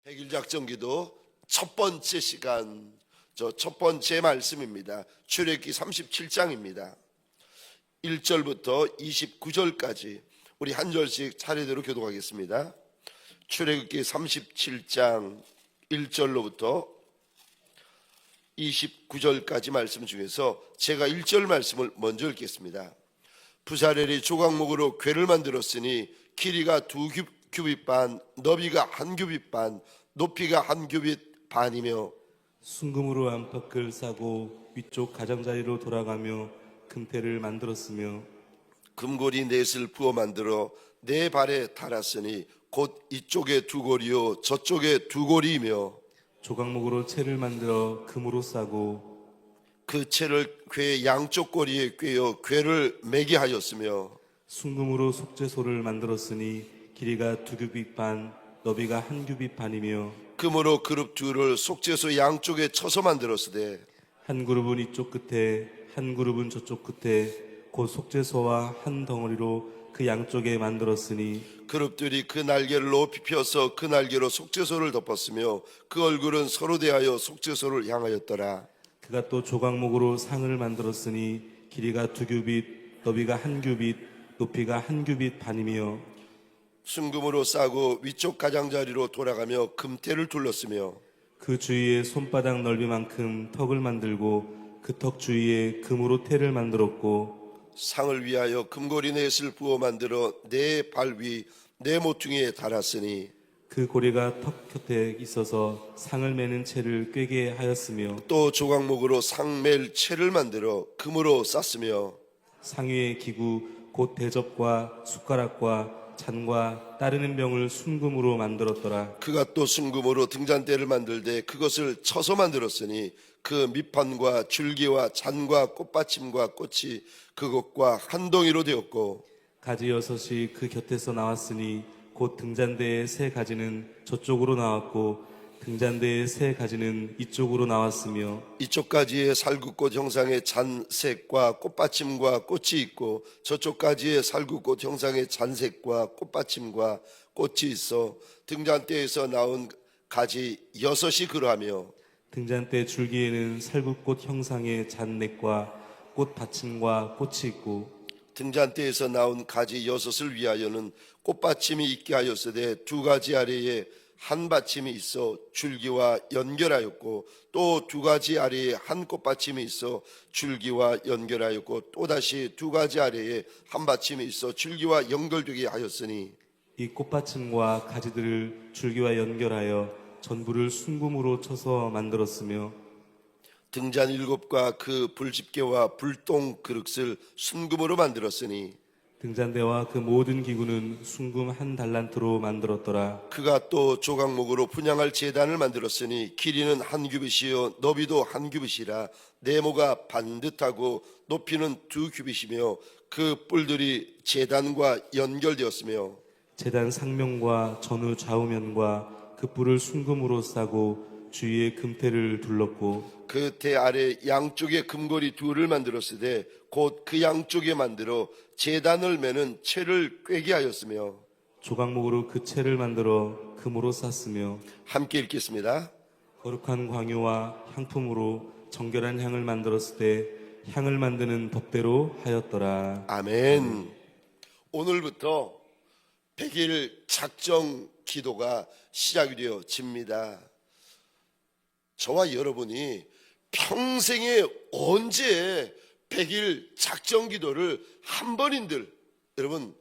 백일 작전기도 첫 번째 시간, 첫 번째 말씀입니다. 출애굽기 37장입니다. 1절부터 29절까지 우리 한 절씩 차례대로 교독하겠습니다. 출애굽기 37장 1절로부터 29절까지 말씀 중에서 제가 1절 말씀을 먼저 읽겠습니다. 부사렐이 조각목으로 궤를 만들었으니 길이가 2규빗 반, 너비가 1규빗 반, 높이가 1규빗 반이며 순금으로 안팎을 싸고 위쪽 가장자리로 돌아가며 금태를 만들었으며 금고리 넷을 부어 만들어 네 발에 달았으니 곧 이쪽에 두 고리요 저쪽에 두 고리이며 조각목으로 채를 만들어 금으로 싸고 그 채를 궤 양쪽 고리에 꿰어 궤를 매게 하였으며 순금으로 속죄소를 만들었으니 길이가 2규빗 반, 너비가 1규빗 반이며 금으로 그룹 둘을 속죄소 양쪽에 쳐서 만들었으되 한 그룹은 이쪽 끝에 한 그룹은 저쪽 끝에 곧 속죄소와 한 덩어리로 그 양쪽에 만들었으니 그룹들이 그 날개를 높이 펴서 그 날개로 속죄소를 덮었으며 그 얼굴은 서로 대하여 속죄소를 향하였더라. 그가 또 조각목으로 상을 만들었으니 길이가 2규빗, 너비가 1규빗, 높이가 1규빗 반이며 순금으로 싸고 위쪽 가장자리로 돌아가며 금태를 둘렀으며 그 주위에 손바닥 넓이만큼 턱을 만들고 그 턱 주위에 금으로 태를 만들었고 상을 위하여 금고리 넷을 부어 만들어 네 발 위 네 모퉁이에 달았으니 그 고리가 턱 곁에 있어서 상을 매는 채를 꿰게 하였으며 또 조각목으로 상멜 채를 만들어 금으로 쌌으며 상위의 기구 곧 대접과 숟가락과 잔과 따르는 병을 순금으로 만들었더라. 그가 또 순금으로 등잔대를 만들되 그것을 쳐서 만들었으니 그 밑판과 줄기와 잔과 꽃받침과 꽃이 그것과 한 덩이로 되었고 가지 6이 그 곁에서 나왔으니 곧 등잔대의 3가지는 저쪽으로 나왔고 등잔대의 3가지는 이쪽으로 나왔으며 이쪽 가지에 살구꽃 형상의 잔색과 꽃받침과 꽃이 있고 저쪽 가지에 살구꽃 형상의 잔색과 꽃받침과 꽃이 있어 등잔대에서 나온 가지 6이 그러하며 등잔대 줄기에는 살구꽃 형상의 잔넥과 꽃 받침과 꽃이 있고 등잔대에서 나온 가지 6을 위하여는 꽃받침이 있게 하였으되 두 가지 아래에 한 받침이 있어 줄기와 연결하였고 또 두 가지 아래에 한 꽃받침이 있어 줄기와 연결하였고 또다시 두 가지 아래에 한 받침이 있어 줄기와 연결되게 하였으니 이 꽃받침과 가지들을 줄기와 연결하여 전부를 순금으로 쳐서 만들었으며 등잔 7과 그 불집게와 불똥 그릇을 순금으로 만들었으니 등잔대와 그 모든 기구는 순금 1달란트로 만들었더라. 그가 또 조각목으로 분향할 제단을 만들었으니 길이는 1규빗이요 너비도 1규빗이라 네모가 반듯하고 높이는 2규빗이며 그 뿔들이 제단과 연결되었으며 제단 상면과 전후 좌우면과 그 뿔을 순금으로 싸고 주위에 금태를 둘렀고 그 대 아래 양쪽에 금고리 둘을 만들었으되 곧 그 양쪽에 만들어 제단을 매는 채를 꿰게 하였으며 조각목으로 그 채를 만들어 금으로 쌌으며 함께 읽겠습니다. 거룩한 광유와 향품으로 정결한 향을 만들었을 때 향을 만드는 법대로 하였더라. 아멘. 오늘부터 100일 작정 기도가 시작이 되어집니다. 저와 여러분이 평생에 언제 100일 작정 기도를 한 번인들 여러분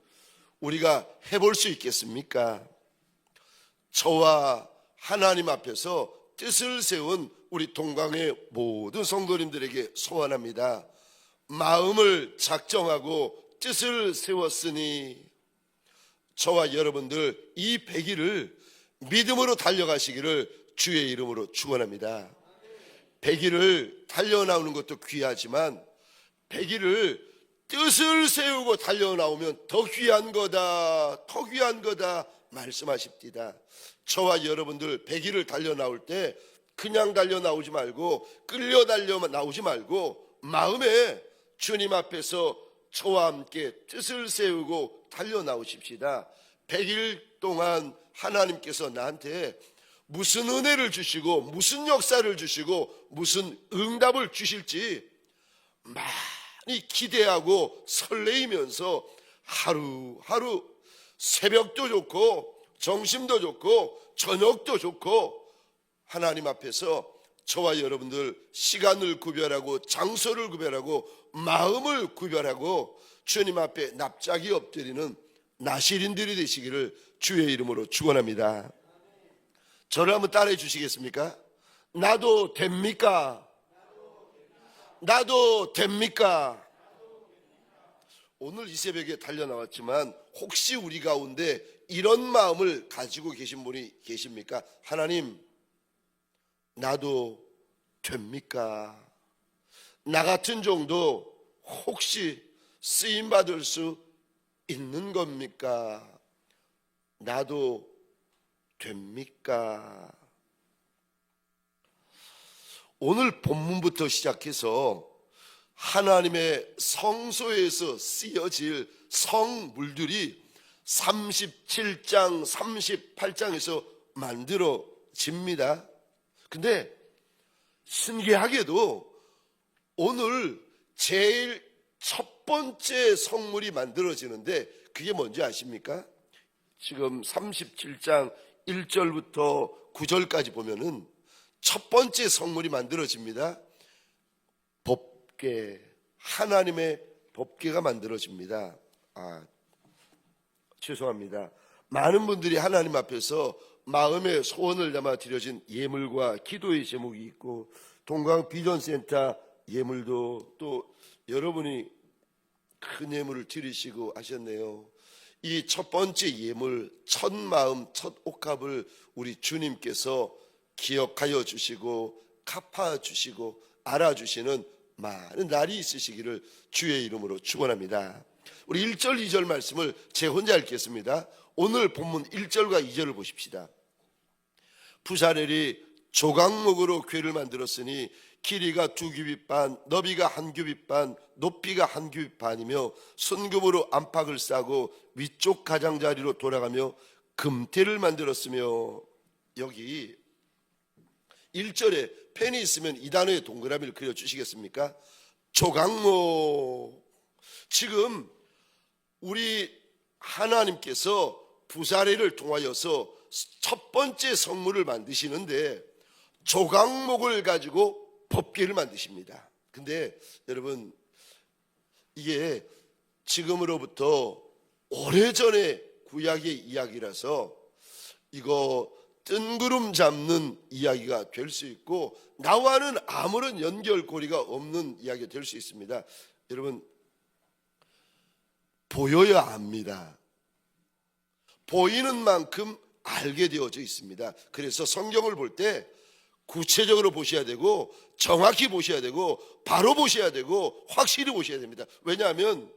우리가 해볼 수 있겠습니까? 저와 하나님 앞에서 뜻을 세운 우리 동강의 모든 성도님들에게 소원합니다. 마음을 작정하고 뜻을 세웠으니 저와 여러분들 이 100일을 믿음으로 달려가시기를 주의 이름으로 축원합니다. 100일을 달려나오는 것도 귀하지만 100일을 뜻을 세우고 달려나오면 더 귀한 거다, 더 귀한 거다 말씀하십니다. 저와 여러분들 100일을 달려나올 때 그냥 달려나오지 말고 끌려 달려나오지 말고 마음에 주님 앞에서 저와 함께 뜻을 세우고 달려나오십시다. 100일 동안 하나님께서 나한테 무슨 은혜를 주시고 무슨 역사를 주시고 무슨 응답을 주실지 많이 기대하고 설레이면서 하루하루 새벽도 좋고 점심도 좋고 저녁도 좋고 하나님 앞에서 저와 여러분들 시간을 구별하고 장소를 구별하고 마음을 구별하고 주님 앞에 납작이 엎드리는 나시린들이 되시기를 주의 이름으로 축원합니다. 저를 한번 따라해 주시겠습니까? 나도 됩니까? 나도 됩니까? 오늘 이 새벽에 달려나왔지만 혹시 우리 가운데 이런 마음을 가지고 계신 분이 계십니까? 하나님, 나도 됩니까? 나 같은 정도 혹시 쓰임받을 수 있는 겁니까? 나도 됩니까? 오늘 본문부터 시작해서 하나님의 성소에서 쓰여질 성물들이 37장, 38장에서 만들어집니다. 근데 신기하게도 오늘 제일 첫 번째 성물이 만들어지는데 그게 뭔지 아십니까? 지금 37장 1절부터 9절까지 보면은 첫 번째 성물이 만들어집니다. 법궤, 하나님의 법궤가 만들어집니다. 죄송합니다. 많은 분들이 하나님 앞에서 마음의 소원을 담아 드려진 예물과 기도의 제목이 있고 동강 비전센터 예물도 또 여러분이 큰 예물을 드리시고 하셨네요. 이 첫 번째 예물, 첫 마음, 첫 옥합을 우리 주님께서 기억하여 주시고 갚아주시고 알아주시는 많은 날이 있으시기를 주의 이름으로 축원합니다. 우리 1절 2절 말씀을 제 혼자 읽겠습니다. 오늘 본문 1절과 2절을 보십시다. 부사렐이 조각목으로 궤를 만들었으니 길이가 2규빗 반, 너비가 1규빗 반, 높이가 1규빗 반이며 순금으로 안팎을 싸고 위쪽 가장자리로 돌아가며 금태를 만들었으며, 여기 1절에 펜이 있으면 이 단어의 동그라미를 그려주시겠습니까? 조각목. 지금 우리 하나님께서 부사렐을 통하여서 첫 번째 성물을 만드시는데 조각목을 가지고 법궤를 만드십니다. 근데 여러분, 이게 지금으로부터 오래전의 구약의 이야기라서 이거 뜬구름 잡는 이야기가 될 수 있고 나와는 아무런 연결고리가 없는 이야기가 될 수 있습니다. 여러분, 보여야 합니다. 보이는 만큼 알게 되어져 있습니다. 그래서 성경을 볼 때 구체적으로 보셔야 되고 정확히 보셔야 되고 바로 보셔야 되고 확실히 보셔야 됩니다. 왜냐하면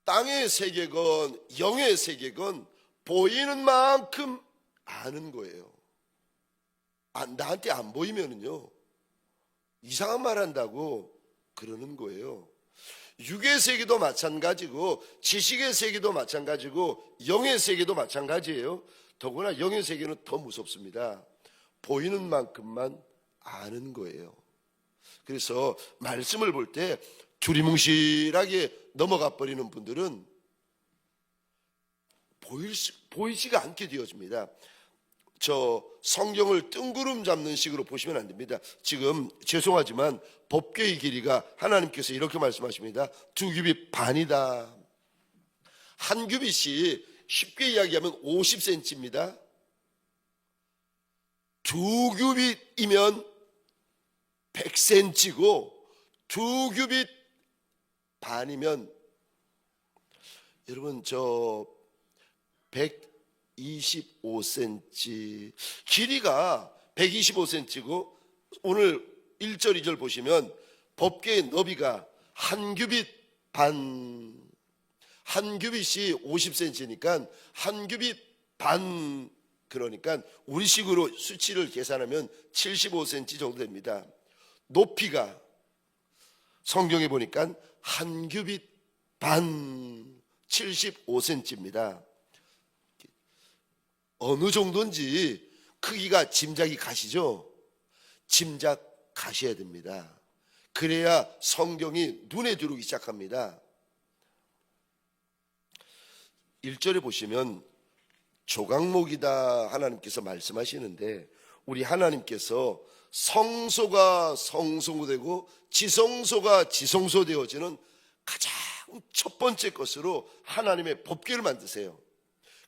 땅의 세계건 영의 세계건 보이는 만큼 아는 거예요. 나한테 안 보이면은요 이상한 말 한다고 그러는 거예요. 육의 세계도 마찬가지고 지식의 세계도 마찬가지고 영의 세계도 마찬가지예요. 더구나 영의 세계는 더 무섭습니다. 보이는 만큼만 아는 거예요. 그래서 말씀을 볼 때 두리뭉실하게 넘어가 버리는 분들은 보이지가 않게 되어집니다. 저 성경을 뜬구름 잡는 식으로 보시면 안 됩니다. 지금 죄송하지만 법궤의 길이가 하나님께서 이렇게 말씀하십니다. 2규빗 반이다. 1규빗이 쉽게 이야기하면 50cm입니다. 2규빗이면 100cm고 2규빗 반이면 여러분 저 125cm, 길이가 125cm고 오늘 1절 2절 보시면 법궤의 너비가 1규빗 반, 1규빗이 50cm니까 1규빗 반, 그러니까 우리식으로 수치를 계산하면 75cm 정도 됩니다. 높이가 성경에 보니까 1규빗 반 75cm입니다. 어느 정도인지 크기가 짐작이 가시죠? 짐작 가셔야 됩니다. 그래야 성경이 눈에 들어오기 시작합니다. 1절에 보시면 조각목이다 하나님께서 말씀하시는데, 우리 하나님께서 성소가 성소되고 지성소가 지성소되어지는 가장 첫 번째 것으로 하나님의 법궤를 만드세요.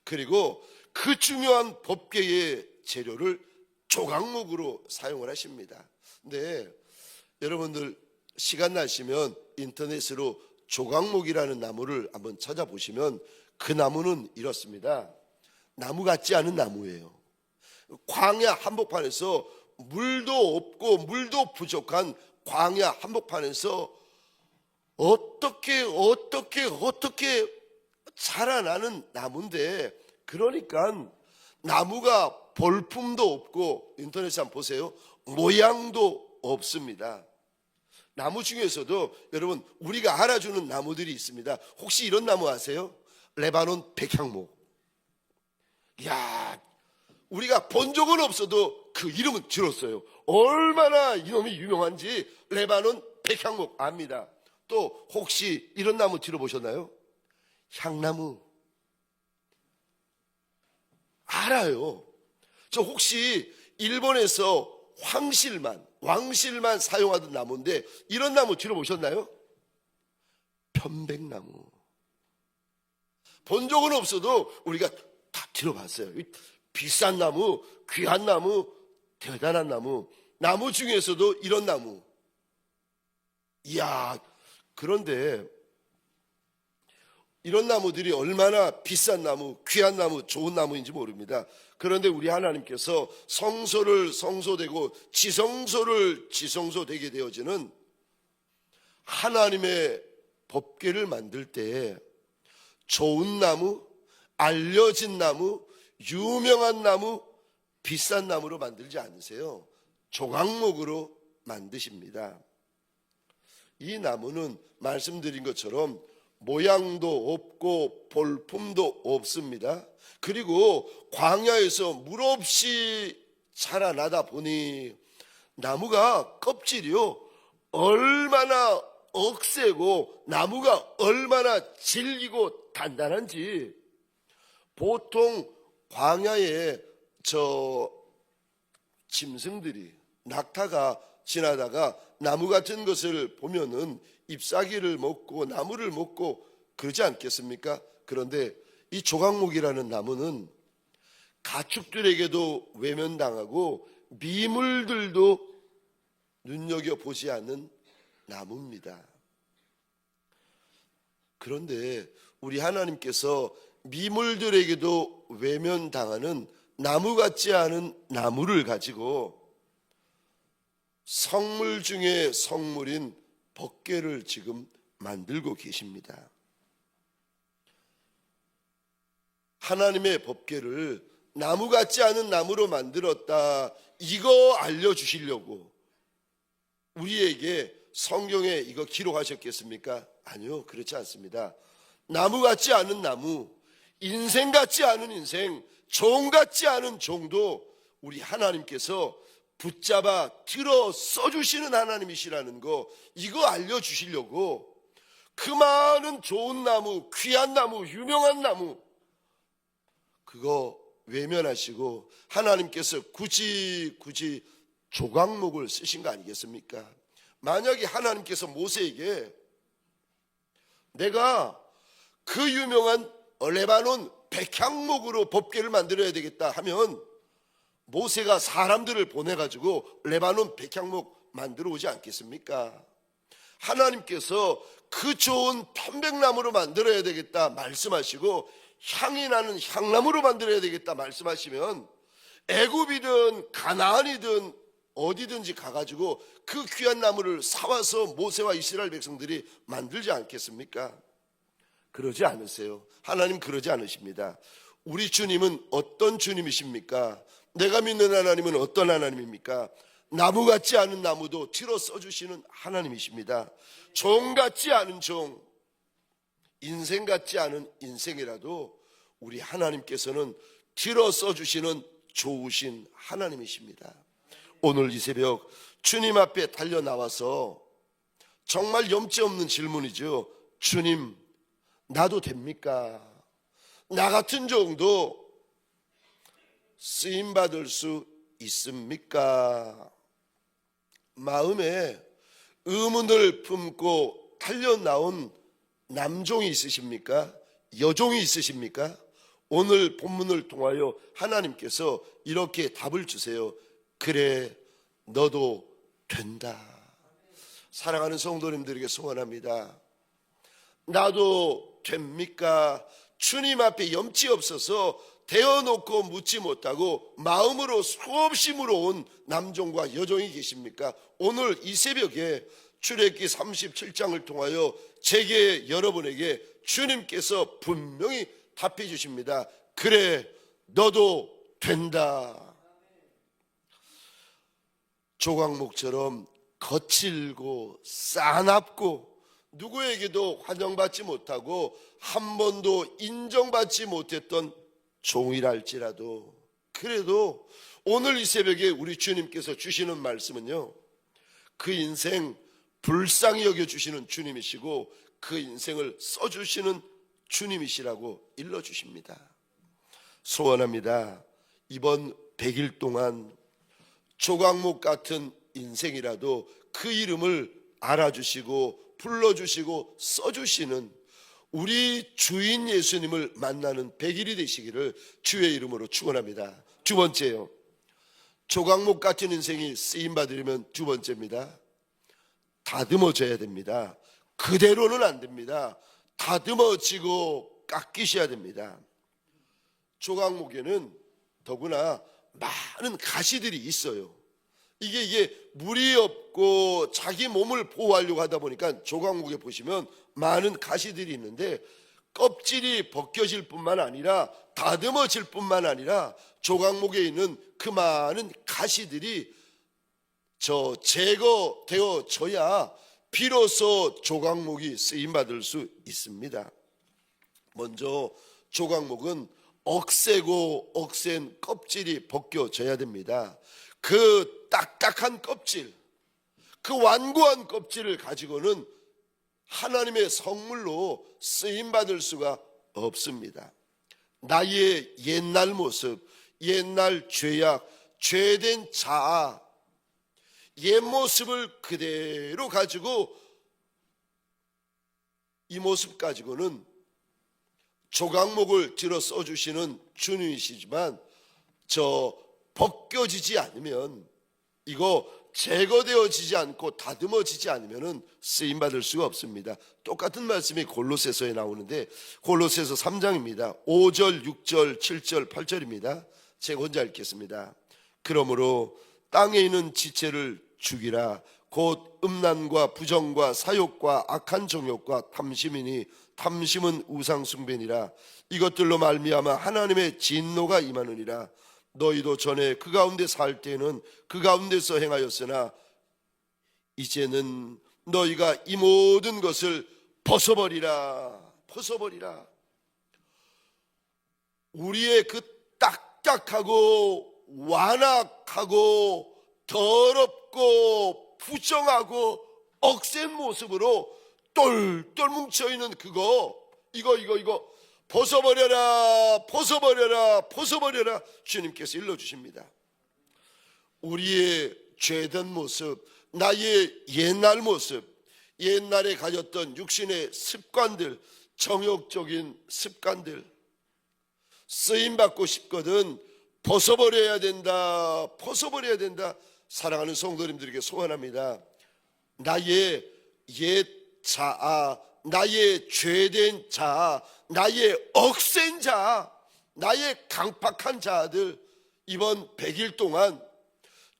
그리고 그 중요한 법궤의 재료를 조각목으로 사용을 하십니다. 근데 여러분들 시간 나시면 인터넷으로 조각목이라는 나무를 한번 찾아보시면 그 나무는 이렇습니다. 나무 같지 않은 나무예요. 광야 한복판에서 물도 없고 물도 부족한 광야 한복판에서 어떻게 자라나는 나무인데, 그러니까 나무가 볼품도 없고, 인터넷에 한번 보세요. 모양도 없습니다. 나무 중에서도 여러분 우리가 알아주는 나무들이 있습니다. 혹시 이런 나무 아세요? 레바논 백향목. 이야, 우리가 본 적은 없어도 그 이름은 들었어요. 얼마나 이놈이 유명한지 레바논 백향목 압니다. 또 혹시 이런 나무 들어보셨나요? 향나무. 알아요. 저 혹시 일본에서 왕실만 사용하던 나무인데 이런 나무 들어보셨나요? 편백나무. 본 적은 없어도 우리가 다 들어봤어요. 비싼 나무, 귀한 나무, 대단한 나무. 나무 중에서도 이런 나무. 이야, 그런데 이런 나무들이 얼마나 비싼 나무, 귀한 나무, 좋은 나무인지 모릅니다. 그런데 우리 하나님께서 성소를 성소되고 지성소를 지성소되게 되어지는 하나님의 법궤를 만들 때 좋은 나무, 알려진 나무, 유명한 나무, 비싼 나무로 만들지 않으세요. 조각목으로 만드십니다. 이 나무는 말씀드린 것처럼 모양도 없고 볼품도 없습니다. 그리고 광야에서 물 없이 자라나다 보니 나무가 껍질이요 얼마나 억세고 나무가 얼마나 질기고 단단한지, 보통 광야에 짐승들이, 낙타가 지나다가 나무 같은 것을 보면은 잎사귀를 먹고 나무를 먹고 그러지 않겠습니까? 그런데 이 조각목이라는 나무는 가축들에게도 외면당하고 미물들도 눈여겨보지 않는 나무입니다. 그런데 우리 하나님께서 미물들에게도 외면당하는 나무 같지 않은 나무를 가지고 성물 중에 성물인 법궤를 지금 만들고 계십니다. 하나님의 법궤를 나무 같지 않은 나무로 만들었다, 이거 알려주시려고 우리에게 성경에 이거 기록하셨겠습니까? 아니요, 그렇지 않습니다. 나무 같지 않은 나무, 인생 같지 않은 인생, 종 같지 않은 종도 우리 하나님께서 붙잡아 들어 써주시는 하나님이시라는 거, 이거 알려주시려고 그 많은 좋은 나무, 귀한 나무, 유명한 나무, 그거 외면하시고 하나님께서 굳이 조각목을 쓰신 거 아니겠습니까? 만약에 하나님께서 모세에게 내가 그 유명한 레바논 백향목으로 법궤를 만들어야 되겠다 하면 모세가 사람들을 보내가지고 레바논 백향목 만들어 오지 않겠습니까? 하나님께서 그 좋은 편백나무로 만들어야 되겠다 말씀하시고 향이 나는 향나무로 만들어야 되겠다 말씀하시면 애굽이든 가나안이든 어디든지 가가지고 그 귀한 나무를 사와서 모세와 이스라엘 백성들이 만들지 않겠습니까? 그러지 않으세요. 하나님 그러지 않으십니다. 우리 주님은 어떤 주님이십니까? 내가 믿는 하나님은 어떤 하나님입니까? 나무 같지 않은 나무도 틀어 써주시는 하나님이십니다. 종 같지 않은 종, 인생 같지 않은 인생이라도 우리 하나님께서는 들어 써주시는 좋으신 하나님이십니다. 오늘 이 새벽 주님 앞에 달려 나와서 정말 염치 없는 질문이죠. 주님, 나도 됩니까? 나 같은 정도 쓰임받을 수 있습니까? 마음에 의문을 품고 달려 나온 남종이 있으십니까? 여종이 있으십니까? 오늘 본문을 통하여 하나님께서 이렇게 답을 주세요. 그래, 너도 된다. 사랑하는 성도님들에게 소원합니다. 나도 됩니까? 주님 앞에 염치 없어서 대어놓고 묻지 못하고 마음으로 수없이 물어온 남종과 여종이 계십니까? 오늘 이 새벽에 출애굽기 37장을 통하여 제게 여러분에게 주님께서 분명히 답해 주십니다. 그래, 너도 된다. 조각목처럼 거칠고 싸납고 누구에게도 환영받지 못하고 한 번도 인정받지 못했던 종이랄지라도, 그래도 오늘 이 새벽에 우리 주님께서 주시는 말씀은요, 그 인생 불쌍히 여겨주시는 주님이시고 그 인생을 써주시는 주님이시라고 일러주십니다. 소원합니다. 이번 100일 동안 조각목 같은 인생이라도 그 이름을 알아주시고 불러주시고 써주시는 우리 주인 예수님을 만나는 100일이 되시기를 주의 이름으로 축원합니다. 두 번째요, 조각목 같은 인생이 쓰임받으려면 두 번째입니다. 다듬어져야 됩니다. 그대로는 안 됩니다. 다듬어지고 깎이셔야 됩니다. 조각목에는 더구나 많은 가시들이 있어요. 이게 물이 없고 자기 몸을 보호하려고 하다 보니까 조각목에 보시면 많은 가시들이 있는데, 껍질이 벗겨질 뿐만 아니라 다듬어질 뿐만 아니라 조각목에 있는 그 많은 가시들이 제거되어져야 비로소 조각목이 쓰임받을 수 있습니다. 먼저 조각목은 억세고 억센 껍질이 벗겨져야 됩니다. 그 딱딱한 껍질, 그 완고한 껍질을 가지고는 하나님의 성물로 쓰임받을 수가 없습니다. 나의 옛날 모습, 옛날 죄악, 죄된 자아, 옛 모습을 그대로 가지고 이 모습 가지고는 조각목을 들어 써주시는 주님이시지만 벗겨지지 않으면, 이거 제거되어지지 않고 다듬어지지 않으면 쓰임받을 수가 없습니다. 똑같은 말씀이 골로새서에 나오는데 골로새서 3장입니다. 5절, 6절, 7절, 8절입니다. 제가 혼자 읽겠습니다. 그러므로 땅에 있는 지체를 죽이라. 곧 음란과 부정과 사욕과 악한 정욕과 탐심이니 탐심은 우상숭배니라. 이것들로 말미암아 하나님의 진노가 임하느니라. 너희도 전에 그 가운데 살 때는 그 가운데서 행하였으나 이제는 너희가 이 모든 것을 벗어버리라. 벗어버리라. 우리의 그 딱딱하고 완악하고 더럽고 부정하고 억센 모습으로 똘똘 뭉쳐있는 이거 벗어버려라, 벗어버려라, 벗어버려라. 주님께서 일러주십니다. 우리의 죄된 모습, 나의 옛날 모습, 옛날에 가졌던 육신의 습관들, 정욕적인 습관들, 쓰임받고 싶거든 벗어버려야 된다, 벗어버려야 된다. 사랑하는 성도님들에게 소원합니다. 나의 옛 자아, 나의 죄된 자아, 나의 억센 자아, 나의 강팍한 자아들 이번 100일 동안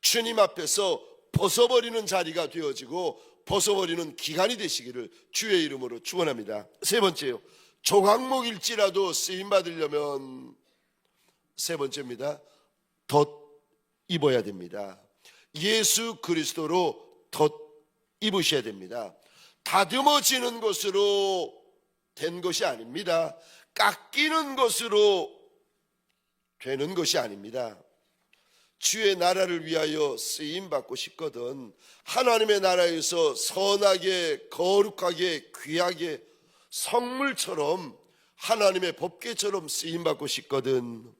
주님 앞에서 벗어버리는 자리가 되어지고 벗어버리는 기간이 되시기를 주의 이름으로 축원합니다. 세 번째요, 조각목일지라도 쓰임받으려면 세 번째입니다. 덧 입어야 됩니다. 예수 그리스도로 덧 입으셔야 됩니다. 다듬어지는 것으로 된 것이 아닙니다. 깎이는 것으로 되는 것이 아닙니다. 주의 나라를 위하여 쓰임받고 싶거든 하나님의 나라에서 선하게 거룩하게 귀하게 성물처럼 하나님의 법궤처럼 쓰임받고 싶거든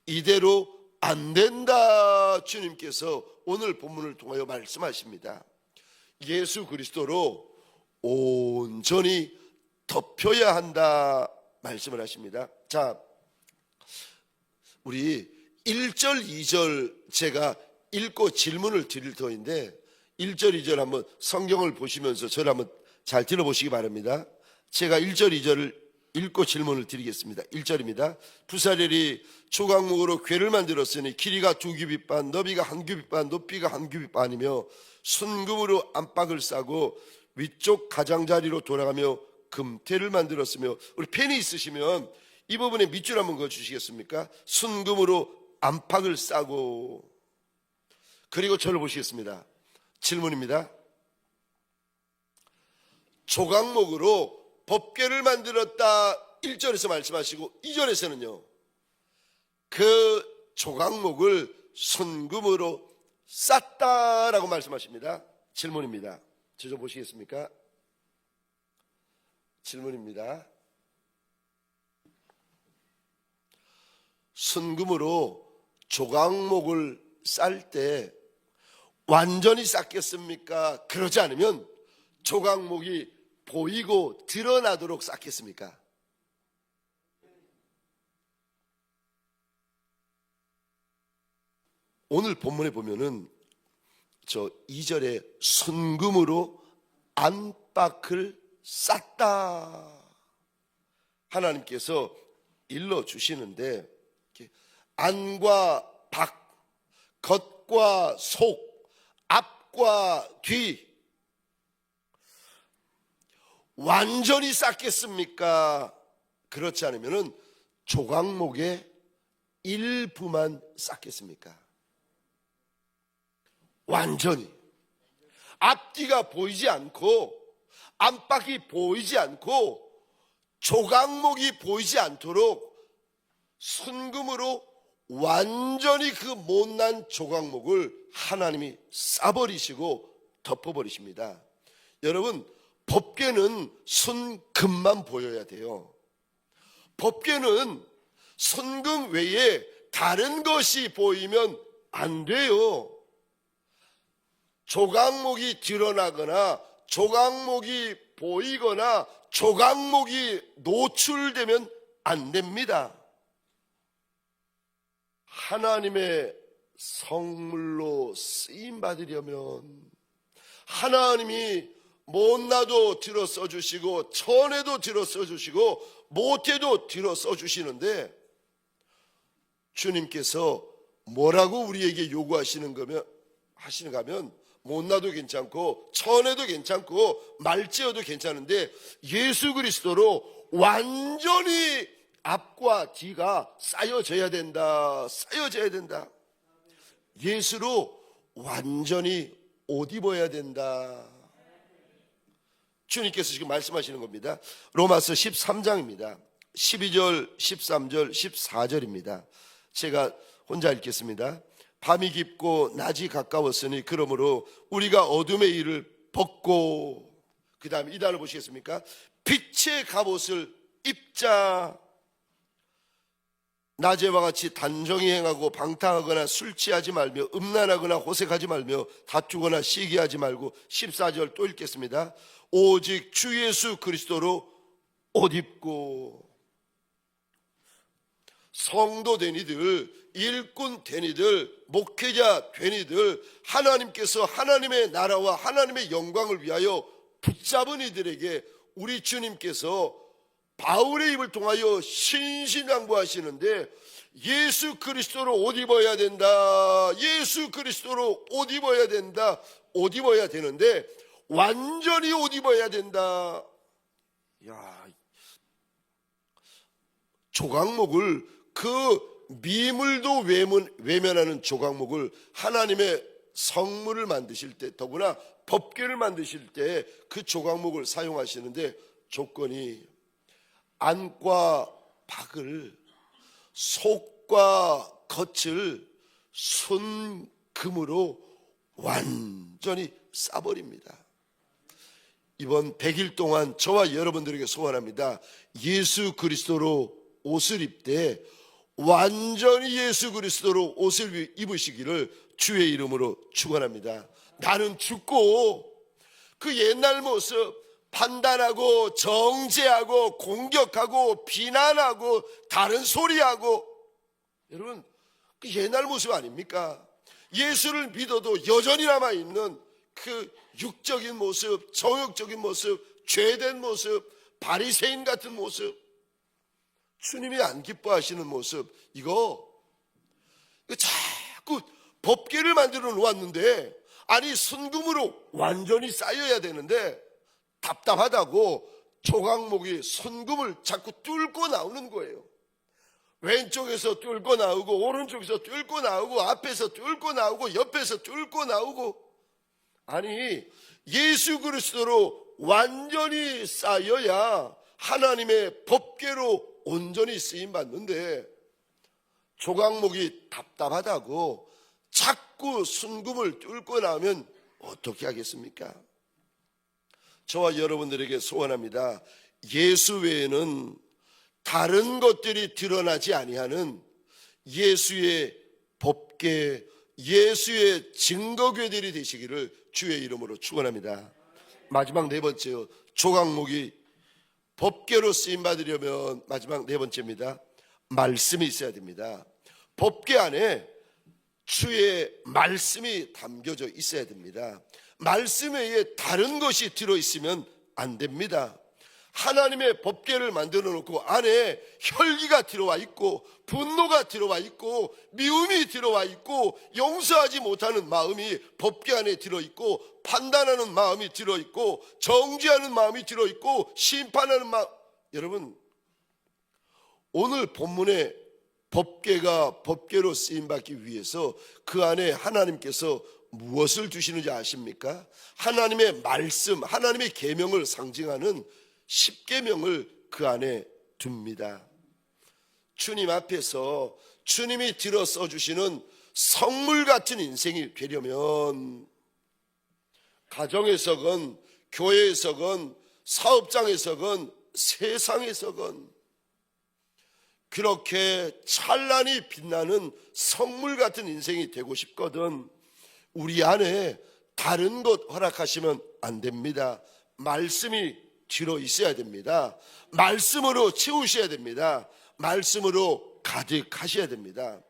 이대로 안 된다. 주님께서 오늘 본문을 통하여 말씀하십니다. 예수 그리스도로 온전히 덮여야 한다 말씀을 하십니다. 자, 우리 1절 2절 제가 읽고 질문을 드릴 터인데 1절 2절 한번 성경을 보시면서 저를 한번 잘 들어보시기 바랍니다. 제가 1절 2절을 읽고 질문을 드리겠습니다. 1절입니다. 부사렐이 조각목으로 궤를 만들었으니 길이가 2규빗 반, 너비가 1규빗 반, 높이가 1규빗 반이며 순금으로 안박을 싸고 위쪽 가장자리로 돌아가며 금태를 만들었으며, 우리 펜이 있으시면 이 부분에 밑줄 한번 그어주시겠습니까? 순금으로 안팎을 싸고. 그리고 저를 보시겠습니다. 질문입니다. 조각목으로 법궤를 만들었다 1절에서 말씀하시고 2절에서는요 그 조각목을 순금으로 쌌다라고 말씀하십니다. 질문입니다. 저 좀 보시겠습니까? 질문입니다. 순금으로 조각목을 쌀 때 완전히 쌌겠습니까? 그러지 않으면 조각목이 보이고 드러나도록 쌌겠습니까? 오늘 본문에 보면은 저 2절에 순금으로 안팎을 쌌다 하나님께서 일러주시는데, 안과 밖, 겉과 속, 앞과 뒤 완전히 쌌겠습니까? 그렇지 않으면 조각목의 일부만 쌌겠습니까? 완전히 앞뒤가 보이지 않고 안팎이 보이지 않고 조각목이 보이지 않도록 순금으로 완전히 그 못난 조각목을 하나님이 싸버리시고 덮어버리십니다. 여러분, 법궤는 순금만 보여야 돼요. 법궤는 순금 외에 다른 것이 보이면 안 돼요. 조각목이 드러나거나 조각목이 보이거나 조각목이 노출되면 안 됩니다. 하나님의 성물로 쓰임 받으려면 하나님이 못나도 들어 써주시고 천에도 들어 써주시고 못해도 들어 써주시는데, 주님께서 뭐라고 우리에게 요구하시는가 하면 못나도 괜찮고 천에도 괜찮고 말지어도 괜찮은데 예수 그리스도로 완전히 앞과 뒤가 쌓여져야 된다. 쌓여져야 된다. 예수로 완전히 옷 입어야 된다. 주님께서 지금 말씀하시는 겁니다. 로마서 13장입니다. 12절, 13절, 14절입니다. 제가 혼자 읽겠습니다. 밤이 깊고 낮이 가까웠으니 그러므로 우리가 어둠의 일을 벗고, 그 다음에 이 단을 보시겠습니까? 빛의 갑옷을 입자. 낮에와 같이 단정히 행하고 방탕하거나 술 취하지 말며 음란하거나 호색하지 말며 다투거나 시기하지 말고, 14절 또 읽겠습니다. 오직 주 예수 그리스도로 옷 입고. 성도 된 이들, 일꾼 된 이들, 목회자 된 이들, 하나님께서 하나님의 나라와 하나님의 영광을 위하여 붙잡은 이들에게 우리 주님께서 바울의 입을 통하여 신신당부하시는데, 예수 그리스도로 옷 입어야 된다. 예수 그리스도로 옷 입어야 된다. 옷 입어야 되는데 완전히 옷 입어야 된다. 야, 조각목을, 그 미물도 외면하는 조각목을 하나님의 성물을 만드실 때, 더구나 법궤를 만드실 때 그 조각목을 사용하시는데 조건이 안과 밖을, 속 안과 겉을 순금으로 완전히 싸버립니다. 이번 100일 동안 저와 여러분들에게 소원합니다. 예수 그리스도로 옷을 입되 완전히 예수 그리스도로 옷을 입으시기를 주의 이름으로 축원합니다. 나는 죽고 그 옛날 모습, 판단하고 정죄하고 공격하고 비난하고 다른 소리하고, 여러분 그 옛날 모습 아닙니까? 예수를 믿어도 여전히 남아있는 그 육적인 모습, 정욕적인 모습, 죄된 모습, 바리새인 같은 모습, 주님이 안 기뻐하시는 모습, 이거 자꾸 법궤를 만들어 놓았는데, 아니 순금으로 완전히 쌓여야 되는데 답답하다고 조각목이 순금을 자꾸 뚫고 나오는 거예요. 왼쪽에서 뚫고 나오고 오른쪽에서 뚫고 나오고 앞에서 뚫고 나오고 옆에서 뚫고 나오고, 아니 예수 그리스도로 완전히 쌓여야 하나님의 법궤로 온전히 쓰임받는데, 조각목이 답답하다고 자꾸 순금을 뚫고 나오면 어떻게 하겠습니까? 저와 여러분들에게 소원합니다. 예수 외에는 다른 것들이 드러나지 아니하는 예수의 법궤, 예수의 증거궤들이 되시기를 주의 이름으로 축원합니다. 마지막 네 번째요, 조각목이 법궤로 쓰임받으려면 마지막 네 번째입니다. 말씀이 있어야 됩니다. 법궤 안에 주의 말씀이 담겨져 있어야 됩니다. 말씀 외에 다른 것이 들어있으면 안 됩니다. 하나님의 법궤를 만들어 놓고 안에 혈기가 들어와 있고 분노가 들어와 있고 미움이 들어와 있고 용서하지 못하는 마음이 법궤 안에 들어있고 판단하는 마음이 들어있고 정죄하는 마음이 들어있고 심판하는 마음, 여러분 오늘 본문에 법궤가 법궤로 쓰임받기 위해서 그 안에 하나님께서 무엇을 두시는지 아십니까? 하나님의 말씀, 하나님의 계명을 상징하는 10계명을 그 안에 둡니다. 주님 앞에서 주님이 들어 써주시는 성물 같은 인생이 되려면 가정에서건 교회에서건 사업장에서건 세상에서건 그렇게 찬란히 빛나는 성물 같은 인생이 되고 싶거든 우리 안에 다른 것 허락하시면 안 됩니다. 말씀이 들어 있어야 됩니다. 말씀으로 채우셔야 됩니다. 말씀으로 가득하셔야 됩니다.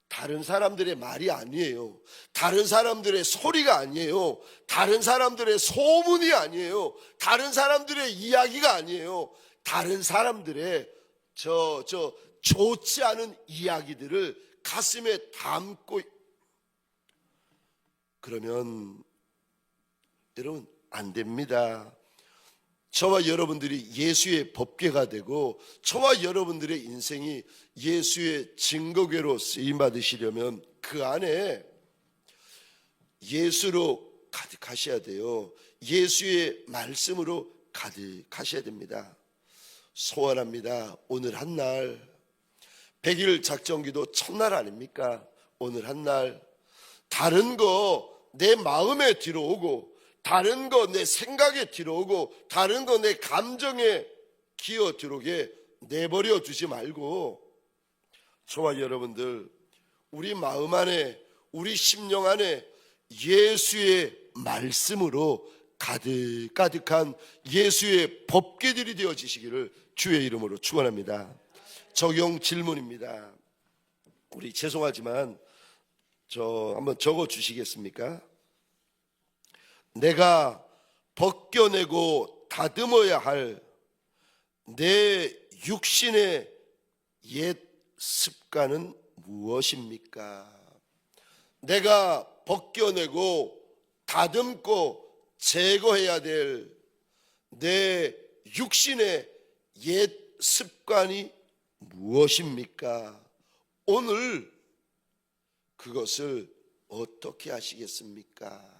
다른 사람들의 말이 아니에요. 다른 사람들의 소리가 아니에요. 다른 사람들의 소문이 아니에요. 다른 사람들의 이야기가 아니에요. 다른 사람들의 좋지 않은 이야기들을 가슴에 담고, 그러면 여러분 안 됩니다. 저와 여러분들이 예수의 법궤가 되고 저와 여러분들의 인생이 예수의 증거궤로 쓰임받으시려면 그 안에 예수로 가득하셔야 돼요. 예수의 말씀으로 가득하셔야 됩니다. 소원합니다. 오늘 한날 100일 작정기도 첫날 아닙니까? 오늘 한날 다른 거 내 마음에 들어오고 다른 거 내 생각에 들어오고 다른 거 내 감정에 기어 들어오게 내버려 두지 말고 저와 여러분들 우리 마음 안에 우리 심령 안에 예수의 말씀으로 가득가득한 예수의 법궤들이 되어지시기를 주의 이름으로 축원합니다. 적용 질문입니다. 우리 죄송하지만 한번 적어 주시겠습니까? 내가 벗겨내고 다듬어야 할 내 육신의 옛 습관은 무엇입니까? 내가 벗겨내고 다듬고 제거해야 될 내 육신의 옛 습관이 무엇입니까? 오늘 그것을 어떻게 하시겠습니까?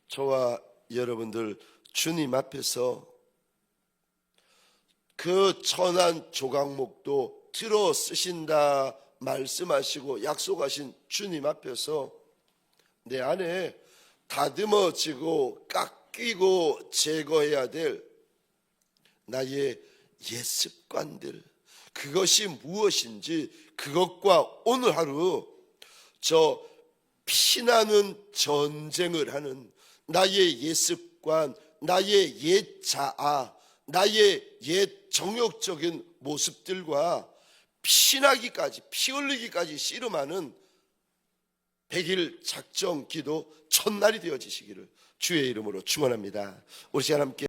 저와 여러분들 주님 앞에서 그 천한 조각목도 들어 쓰신다 말씀하시고 약속하신 주님 앞에서 내 안에 다듬어지고 깎이고 제거해야 될 나의 옛 습관들, 그것이 무엇인지 그것과 오늘 하루 저 피나는 전쟁을 하는 나의 옛 습관, 나의 옛 자아, 나의 옛 정욕적인 모습들과 피나기까지, 피 흘리기까지 씨름하는 100일 작정 기도 첫날이 되어지시기를 주의 이름으로 축원합니다. 우리 시간 함께